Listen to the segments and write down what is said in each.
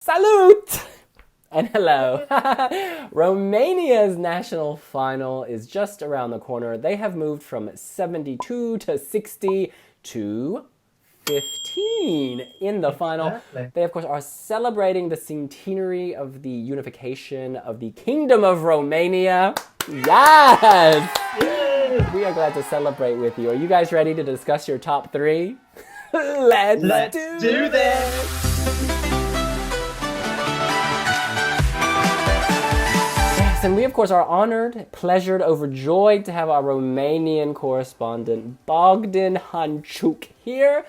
Salute! And hello. Romania's national final is just around the corner. They have moved from 72 to 60 to 15 in the final. Exactly. They, of course, are celebrating the centenary of the unification of the Kingdom of Romania. Yes! We are glad to celebrate with you. Are you guys ready to discuss your top three? Let's do this! Yes, and we, of course, are honored, pleasured, overjoyed to have our Romanian correspondent Bogdan Hanchuk here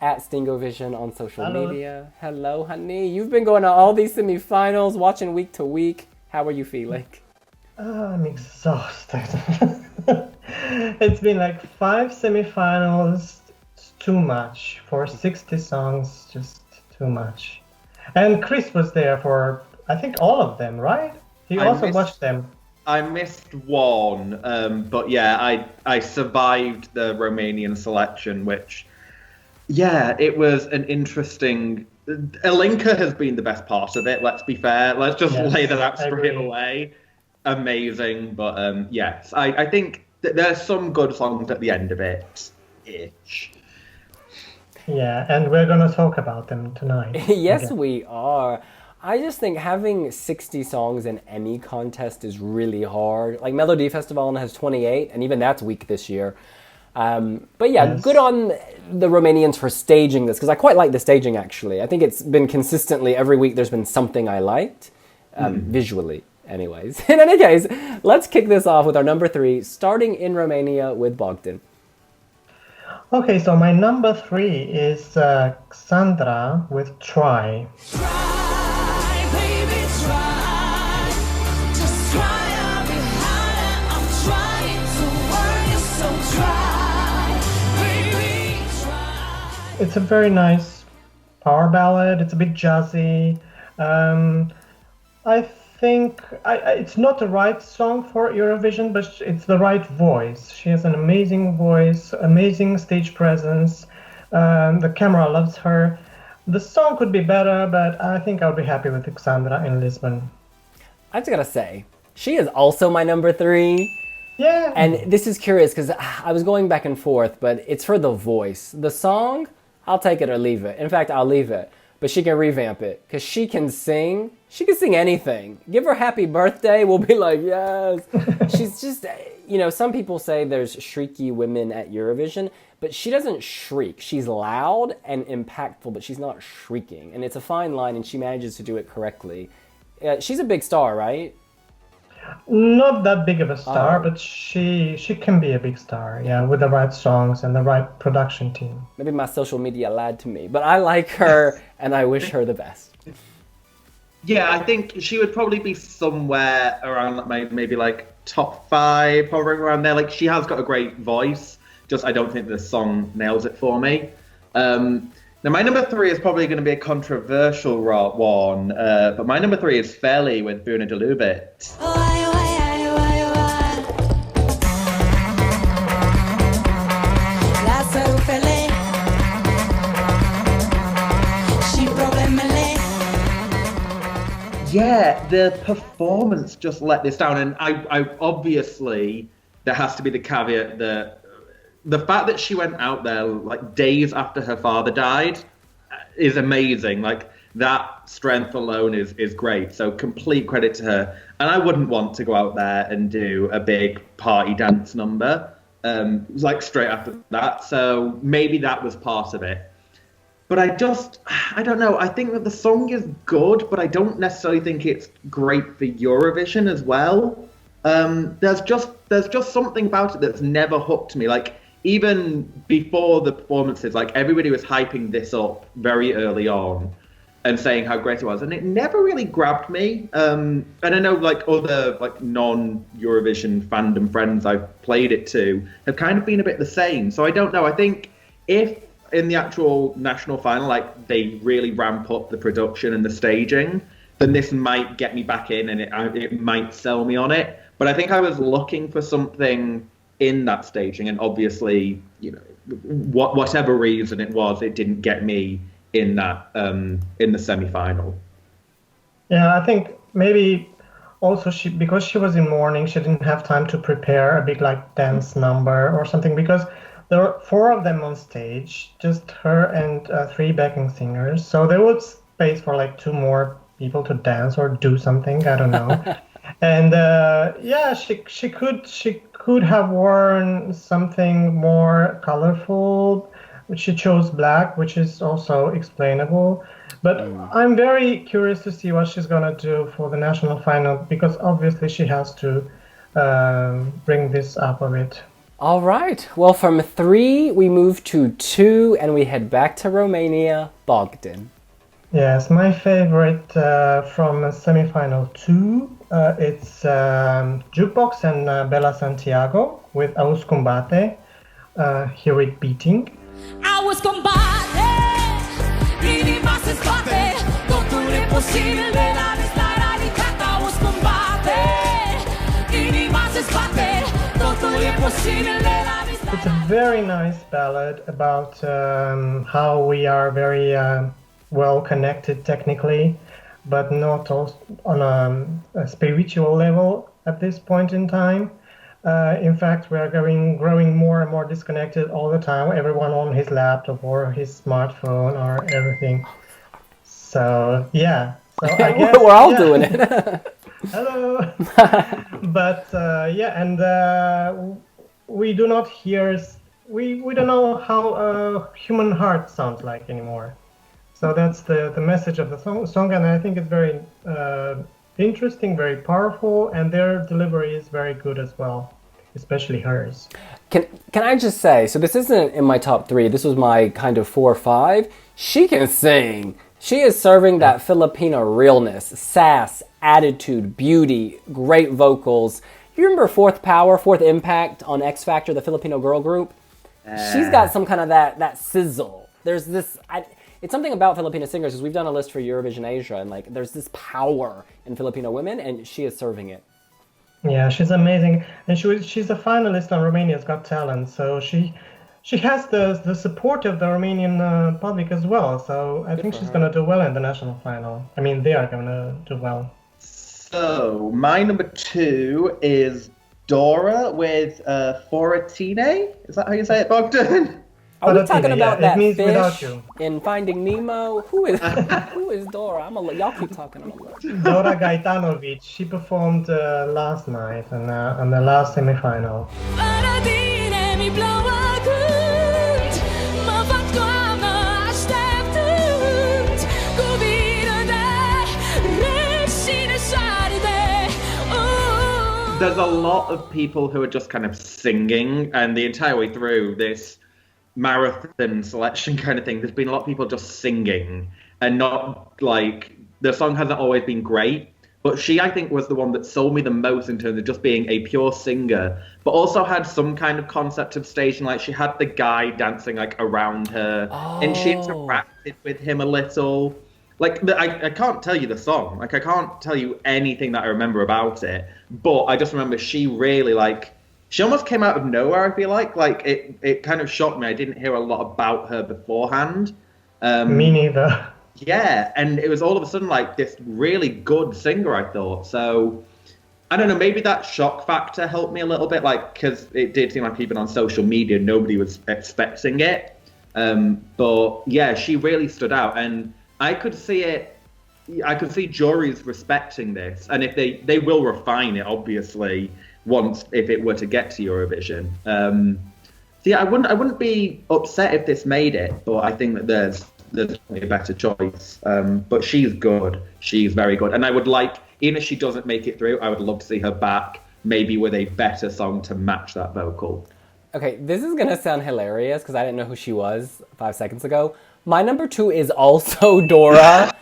at Stingovision on social media. Hello, honey. You've been going to all these semifinals, watching week to week. How are you feeling? I'm exhausted. It's been like 5 semifinals. It's too much. For 60 songs, just too much. And Chris was there for, I think, all of them, right? He also watched them. I missed one, but yeah, I survived the Romanian selection, which, yeah, it was an interesting... Alinka has been the best part of it, let's be fair. Let's just lay that out straight away. Amazing, but yes, I think there's some good songs at the end of it-ish. Yeah, and we're going to talk about them tonight. Yes, we are. I just think having 60 songs in any contest is really hard. Like Melodifestivalen has 28, and even that's weak this year. But yeah, good on the Romanians for staging this, because I quite like the staging, actually. I think it's been consistently, every week there's been something I liked, visually, anyways. In any case, let's kick this off with our number 3, starting in Romania with Bogdan. Okay, so my number 3 is Xandra with Try. It's a very nice power ballad. It's a bit jazzy. I think it's not the right song for Eurovision, but it's the right voice. She has an amazing voice, amazing stage presence. The camera loves her. The song could be better, but I think I'll be happy with Alexandra in Lisbon. I just gotta say, she is also my number 3. Yeah. And this is curious because I was going back and forth, but it's for the voice. The song, I'll take it or leave it. In fact, I'll leave it. But she can revamp it because she can sing. She can sing anything. Give her happy birthday. We'll be like, yes. She's just, some people say there's shrieky women at Eurovision, but she doesn't shriek. She's loud and impactful, but she's not shrieking. And it's a fine line, and she manages to do it correctly. She's a big star, right? Not that big of a star, but she can be a big star, yeah, with the right songs and the right production team. Maybe my social media lied to me, but I like her, and I wish her the best. Yeah, I think she would probably be somewhere around maybe like top 5, hovering around there. Like, she has got a great voice, just I don't think the song nails it for me. Now, my number 3 is probably going to be a controversial one, but my number 3 is Feli with Buna de Lubit. Yeah, the performance just let this down, and I obviously there has to be the caveat that the fact that she went out there like days after her father died is amazing. Like, that strength alone is great. So complete credit to her. And I wouldn't want to go out there and do a big party dance number like straight after that. So maybe that was part of it. But I don't know. I think that the song is good, but I don't necessarily think it's great for Eurovision as well. There's just something about it that's never hooked me. Like, even before the performances, like, everybody was hyping this up very early on and saying how great it was, and it never really grabbed me. And I know, like, other like non-Eurovision fandom friends I've played it to have kind of been a bit the same. So I don't know. I think if in the actual national final, like, they really ramp up the production and the staging, then this might get me back in, and it might sell me on it. But I think I was looking for something in that staging, and obviously, whatever reason it was, it didn't get me in that in the semi-final. Yeah, I think maybe also because she was in mourning, she didn't have time to prepare a big like dance number or something because there were four of them on stage, just her and three backing singers. So there was space for like two more people to dance or do something. I don't know. And yeah, she could have worn something more colorful. She chose black, which is also explainable. But I'm very curious to see what she's gonna do for the national final because obviously she has to bring this up a bit. All right. Well, from 3, we move to 2, and we head back to Romania, Bogdan. Yes, my favorite from semi-final 2, it's Jukebox and Bella Santiago with Aus Combate, Hear It Beating. Auzi combate, inima se sbate, totul e posibil de la restarea ridicată. Auzi combate, inima se sbate, totul e posibil de la restarea. It's a very nice ballad about how we are very well connected technically, but not on a spiritual level at this point in time. In fact, we are growing more and more disconnected all the time, everyone on his laptop or his smartphone or everything. So, yeah. So I guess, We're all doing it. Hello. But, yeah, and we do not hear, we don't know how a human heart sounds like anymore. So that's the message of the song, and I think it's very interesting, very powerful, and their delivery is very good as well, especially hers. Can I just say, so this isn't in my top 3, this was my kind of 4 or 5. She can sing. She is serving that Filipino realness, sass, attitude, beauty, great vocals. You remember Fourth Power, Fourth Impact on X Factor, the Filipino girl group? She's got some kind of that sizzle. There's this... It's something about Filipino singers, because we've done a list for Eurovision Asia, and like there's this power in Filipino women, and she is serving it. Yeah, she's amazing, and she's a finalist on Romania's Got Talent, so she has the support of the Romanian public as well. So I think she's gonna do well in the national final. I mean, they are gonna do well. So my number 2 is Dora with Foratine. Is that how you say it, Bogdan? Are we talking about that means without fish you. in Finding Nemo? Who is Dora? Y'all keep talking. Dora Gaetanovic. She performed last night on the last semi-final. Fără tine mi plouă când mă fac toamnă așteptând cu vină de reșine șarde. There's a lot of people who are just kind of singing, and the entire way through this marathon selection kind of thing, there's been a lot of people just singing, and not like the song hasn't always been great, but she, I think, was the one that sold me the most in terms of just being a pure singer, but also had some kind of concept of staging. Like she had the guy dancing like around her, and she interacted with him a little. Like I can't tell you the song, like I can't tell you anything that I remember about it, but I just remember she really like. She almost came out of nowhere, I feel like. Like, it kind of shocked me. I didn't hear a lot about her beforehand. Me neither. Yeah, and it was all of a sudden, like, this really good singer, I thought. So, I don't know, maybe that shock factor helped me a little bit, like, because it did seem like even on social media, nobody was expecting it. But, yeah, she really stood out. And I could see it. I could see juries respecting this. And if they will refine it, obviously, once if it were to get to Eurovision. So yeah, I wouldn't be upset if this made it, but I think that there's a better choice. But she's good. She's very good. And I would like, even if she doesn't make it through, I would love to see her back, maybe with a better song to match that vocal. Okay, this is gonna sound hilarious because I didn't know who she was 5 seconds ago. My number 2 is also Dora.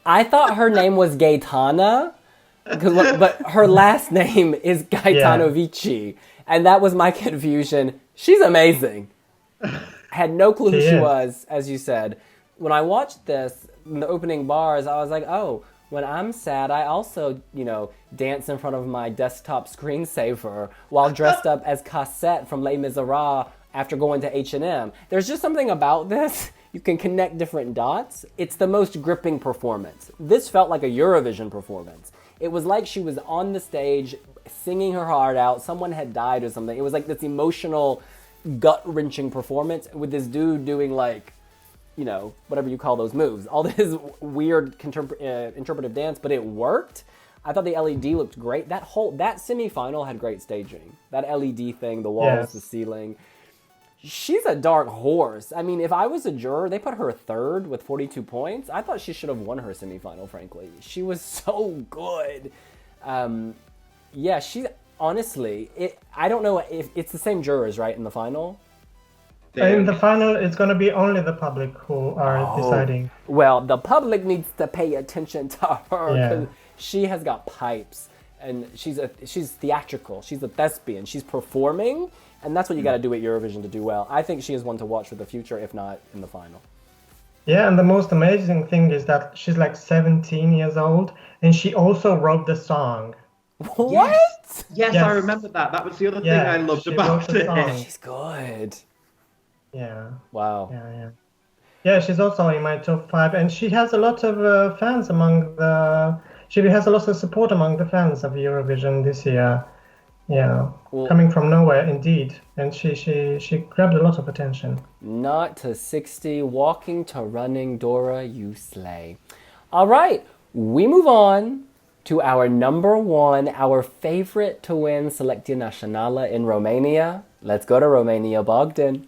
I thought her name was Gaetana, but her last name is Gaetanovici, and that was my confusion. She's amazing. I had no clue who she was, as you said. When I watched this, in the opening bars, I was like, oh, when I'm sad, I also, dance in front of my desktop screensaver while dressed up as Cassette from Les Miserables after going to H&M. There's just something about this. You can connect different dots. It's the most gripping performance. This felt like a Eurovision performance. It was like she was on the stage singing her heart out. Someone had died or something. It was like this emotional, gut-wrenching performance with this dude doing like, you know, whatever you call those moves. All this weird interpretive dance, but it worked. I thought the LED looked great. That semi-final had great staging. That LED thing, the walls, the ceiling. She's a dark horse. I mean, if I was a juror, they put her third with 42 points. I thought she should have won her semifinal, frankly. She was so good. Yeah, she honestly, I don't know if it's the same jurors, right, in the final? In the final, it's going to be only the public who are deciding. Well, the public needs to pay attention to her because she has got pipes and she's theatrical. She's a thespian. She's performing. And that's what you got to do at Eurovision to do well. I think she is one to watch for the future, if not in the final. Yeah, and the most amazing thing is that she's like 17 years old, and she also wrote the song. What? Yes, I remember that. That was the other thing I loved about it. She's good. Yeah. Wow. Yeah, she's also in my top 5, and she has a lot of fans she has a lot of support among the fans of Eurovision this year. Yeah, coming from nowhere, indeed. And she grabbed a lot of attention. Not to 60, walking to running, Dora, you slay. All right, we move on to our number 1, our favorite to win Selecția Națională in Romania. Let's go to Romania, Bogdan.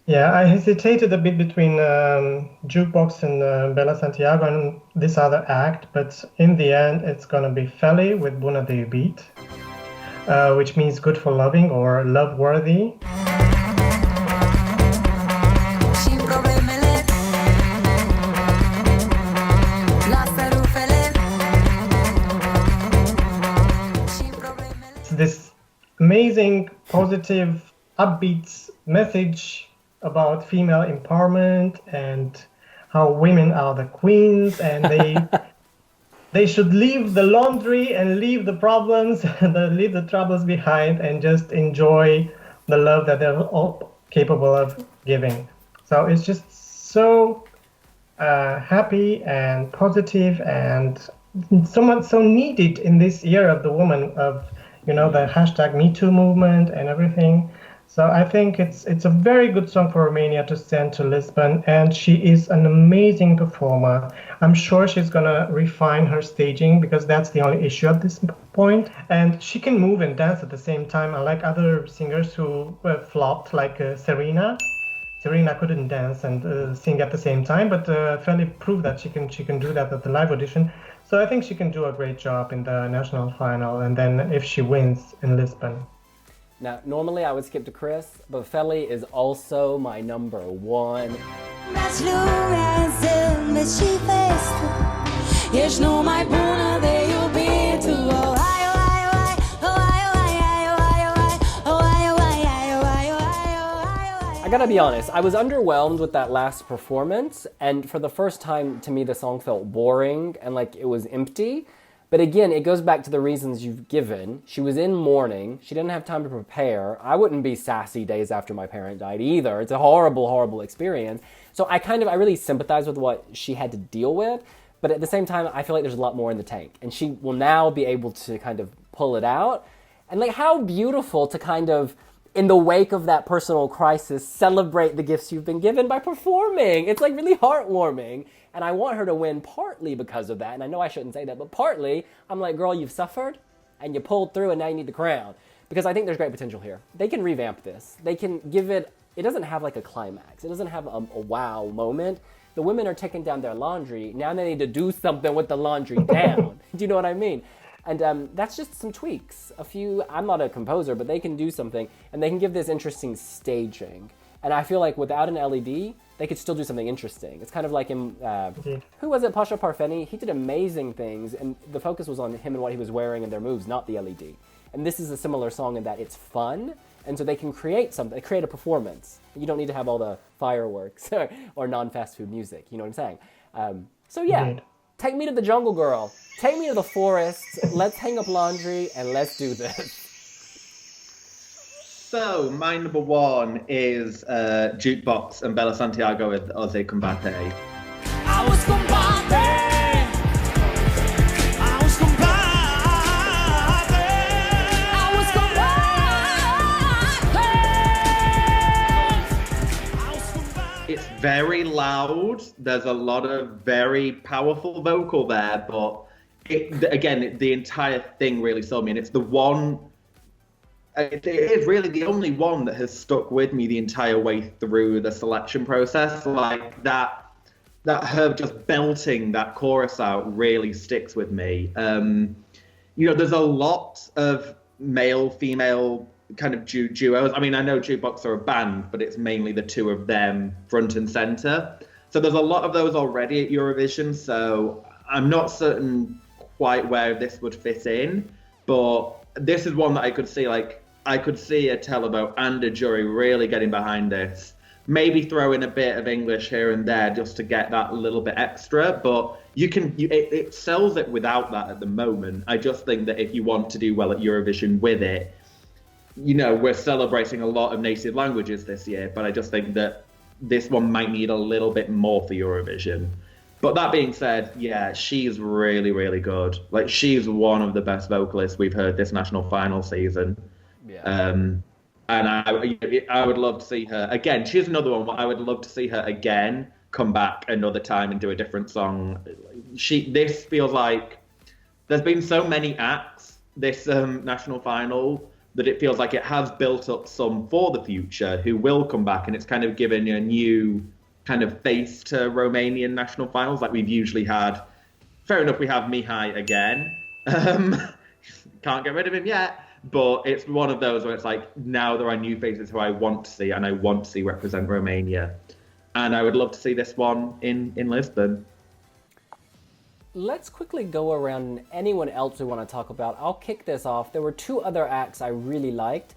Yeah, I hesitated a bit between Jukebox and Bella Santiago and this other act, but in the end, it's going to be Feli with Bună de iubit. Which means good for loving or love-worthy. It's this amazing, positive, upbeat message about female empowerment and how women are the queens and they should leave the laundry and leave the problems, leave the troubles behind and just enjoy the love that they're all capable of giving. So it's just so happy and positive and so needed in this year of the woman of, you know, the hashtag #MeToo movement and everything. So I think it's a very good song for Romania to send to Lisbon, and she is an amazing performer. I'm sure she's gonna refine her staging because that's the only issue at this point. And she can move and dance at the same time, unlike other singers who flopped, like Serena. Serena couldn't dance and sing at the same time, but Feli proved that she can do that at the live audition. So I think she can do a great job in the national final, and then if she wins in Lisbon. Now, normally I would skip to Chris, but Feli is also my number 1. I gotta be honest, I was underwhelmed with that last performance, and for the first time, to me, the song felt boring and like it was empty. But again, it goes back to the reasons you've given. She was in mourning. She didn't have time to prepare. I wouldn't be sassy days after my parent died either. It's a horrible, horrible experience. So I really sympathize with what she had to deal with. But at the same time, I feel like there's a lot more in the tank. And she will now be able to kind of pull it out. And like how beautiful to kind of, in the wake of that personal crisis, celebrate the gifts you've been given by performing. It's like really heartwarming. And I want her to win partly because of that. And I know I shouldn't say that, but partly, I'm like, girl, you've suffered and you pulled through and now you need the crown. Because I think there's great potential here. They can revamp this. They can give it doesn't have like a climax. It doesn't have a wow moment. The women are taking down their laundry. Now they need to do something with the laundry down. Do you know what I mean? And that's just some tweaks. I'm not a composer, but they can do something and they can give this interesting staging. And I feel like without an LED, they could still do something interesting. It's kind of like in, who was it, Pasha Parfeni? He did amazing things, and the focus was on him and what he was wearing and their moves, not the LED. And this is a similar song in that it's fun, and so they can create something, create a performance. You don't need to have all the fireworks or non-fast food music, you know what I'm saying? So yeah, take me to the jungle, girl. Take me to the forest. Let's hang up laundry, and let's do this. So my number one is Jukebox and Bella Santiago with Ose Combate. I was combating. I was combating. I was combating. I was combating. It's very loud. There's a lot of very powerful vocal there, but the entire thing really sold me, and it's the one. It is really the only one that has stuck with me the entire way through the selection process. Like that her just belting that chorus out really sticks with me. There's a lot of male-female kind of duos. I mean, I know Jukebox are a band, but it's mainly the two of them front and center. So there's a lot of those already at Eurovision. So I'm not certain quite where this would fit in, but this is one that I could see, I could see a televote and a jury really getting behind this. Maybe throw in a bit of English here and there just to get that little bit extra, but it sells it without that at the moment. I just think that if you want to do well at Eurovision with it, we're celebrating a lot of native languages this year, but I just think that this one might need a little bit more for Eurovision. But that being said, yeah, she's really, really good. Like, she's one of the best vocalists we've heard this national final season. Yeah. And I would love to see her again. She's another one. I would love to see her again, come back another time and do a different song. This feels like there's been so many acts this national final that it feels like it has built up some for the future who will come back, and it's kind of given a new kind of face to Romanian national finals like we've usually had. Fair enough, we have Mihai again. Can't get rid of him yet. But it's one of those where it's like, now there are new faces who I want to see, and I want to see represent Romania. And I would love to see this one in Lisbon. Let's quickly go around anyone else we want to talk about. I'll kick this off. There were two other acts I really liked.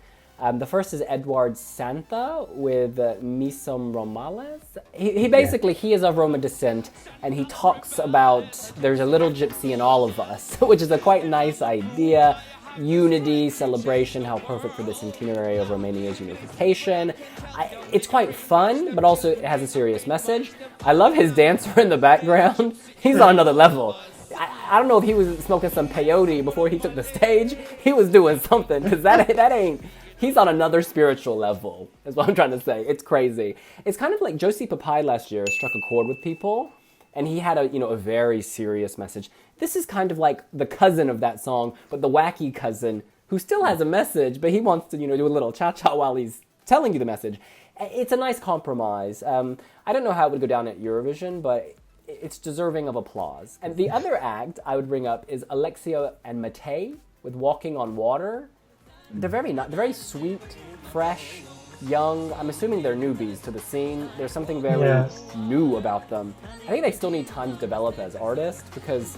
The first is Edward Santa with Misom Romales. He basically, he is of Roma descent, and he talks about there's a little gypsy in all of us, which is a quite nice idea. Unity, celebration, how perfect for the centenary of Romania's unification. It's quite fun, but also it has a serious message. I love his dancer in the background. He's on another level. I don't know if he was smoking some peyote before he took the stage. He was doing something, because that ain't... He's on another spiritual level, is what I'm trying to say. It's crazy. It's kind of like Josie Papai last year struck a chord with people, and he had a very serious message. This is kind of like the cousin of that song, but the wacky cousin who still has a message, but he wants to, do a little cha-cha while he's telling you the message. It's a nice compromise. I don't know how it would go down at Eurovision, but it's deserving of applause. And the other act I would bring up is Alexia and Matei with Walking on Water. They're very sweet, fresh, young. I'm assuming they're newbies to the scene. There's something very new about them. I think they still need time to develop as artists, because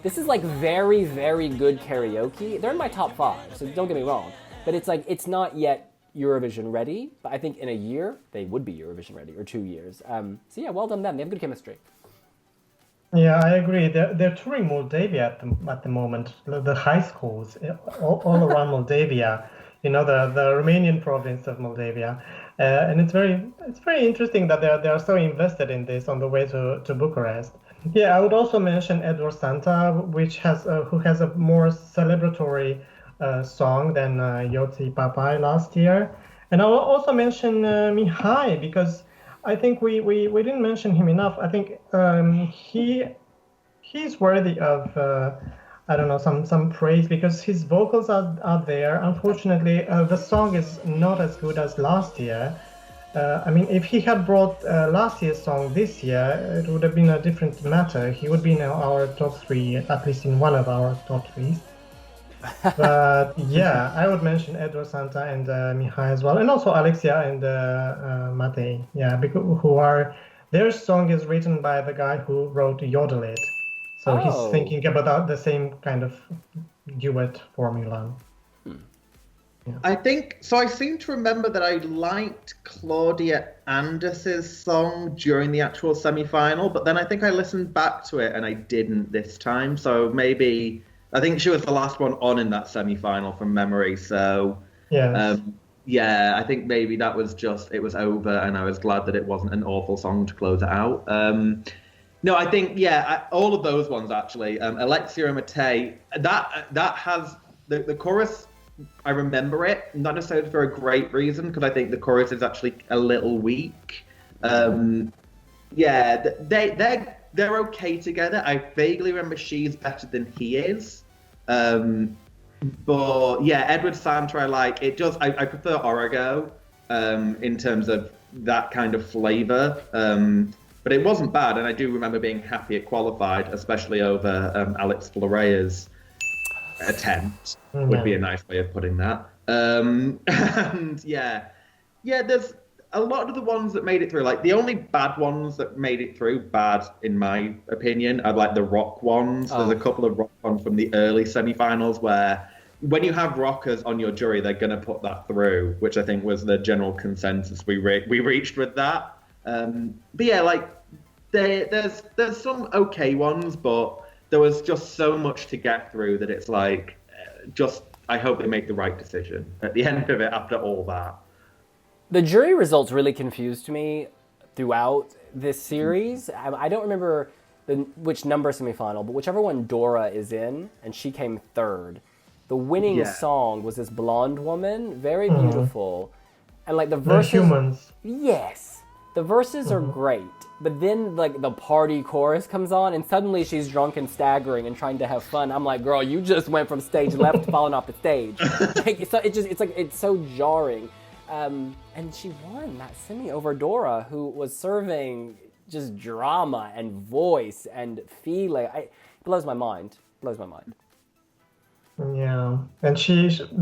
this is like very, very good karaoke. They're in my top 5, so don't get me wrong. But it's like, it's not yet Eurovision ready, but I think in a year, they would be Eurovision ready, or 2 years. So yeah, well done them. They have good chemistry. Yeah, I agree. They're touring Moldavia at the moment, the high schools all around Moldavia. The Romanian province of Moldavia, and it's very interesting that they are so invested in this on the way to Bucharest. Yeah, I would also mention Edward Santa, who has a more celebratory song than Yotzi Papai last year, and I will also mention Mihai, because I think we didn't mention him enough. I think he's worthy of some praise, because his vocals are there. Unfortunately, the song is not as good as last year. If he had brought last year's song this year, it would have been a different matter. He would be in our top 3, at least in one of our top 3s. But yeah, I would mention Edward Santa and Mihai as well, and also Alexia and Matei. Yeah, because their song is written by the guy who wrote Yodel It. So he's thinking about the same kind of duet formula. Yeah. I seem to remember that I liked Claudia Anders's song during the actual semi-final, but then I think I listened back to it and I didn't this time. So maybe, I think she was the last one on in that semi-final from memory. So yes. yeah, I think maybe that was just, it was over, and I was glad that it wasn't an awful song to close it out. No, I think, all of those ones actually. Alexia and Matei, that has the chorus. I remember it, not necessarily for a great reason, because I think the chorus is actually a little weak. Yeah, they're okay together. I vaguely remember she's better than he is. But yeah, Edward Santa, I like it. Just I prefer Origo in terms of that kind of flavor. But it wasn't bad, and I do remember being happy it qualified, especially over Alex Florea's attempt. Would be a nice way of putting that. And yeah, there's a lot of the ones that made it through. Like the only bad ones that made it through, bad in my opinion, are like the rock ones. There's a couple of rock ones from the early semi-finals where, when you have rockers on your jury, they're going to put that through, which I think was the general consensus we reached with that. But yeah, like there's some okay ones, but there was just so much to get through that it's like, I hope they make the right decision at the end of it after all that. The jury results really confused me throughout this series. I don't remember which number semifinal, but whichever one Dora is in, and she came third. The winning song was this blonde woman, very beautiful, and like the verses. They're humans. Yes, the verses are great, but then like the party chorus comes on, and suddenly she's drunk and staggering and trying to have fun. I'm like, girl, you just went from stage left to falling off the stage. It's so jarring. And she won that semi over Dora, who was serving just drama and voice and feeling. It blows my mind. Yeah, and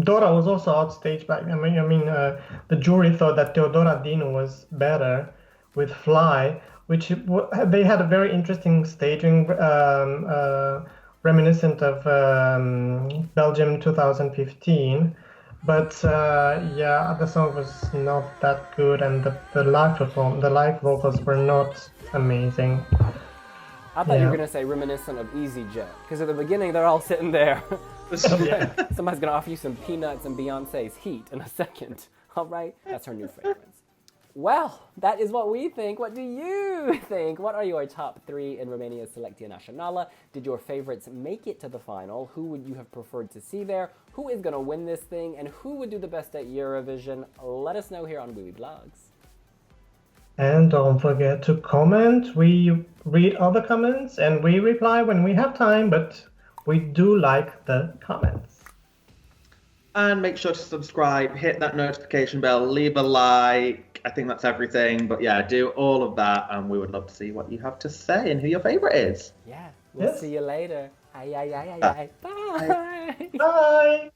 Dora was also outstaged back. The jury thought that Teodora Dinu was better with Fly, which they had a very interesting staging, reminiscent of Belgium 2015. But the song was not that good, and the live vocals were not amazing. I thought you were gonna say reminiscent of EasyJet, because at the beginning they're all sitting there. Somebody's gonna offer you some peanuts and Beyonce's Heat in a second. All right, that's her new fragrance. Well, that is what we think. What do you think? What are your top 3 in Romania's Selecția Națională? Did your favorites make it to the final? Who would you have preferred to see there? Who is going to win this thing? And who would do the best at Eurovision? Let us know here on wiwibloggs. And don't forget to comment. We read all the comments and we reply when we have time, but we do like the comments. And make sure to subscribe, hit that notification bell, leave a like. I think that's everything. But yeah, do all of that, and we would love to see what you have to say and who your favorite is. Yeah, we'll see you later. Bye. Bye. Bye.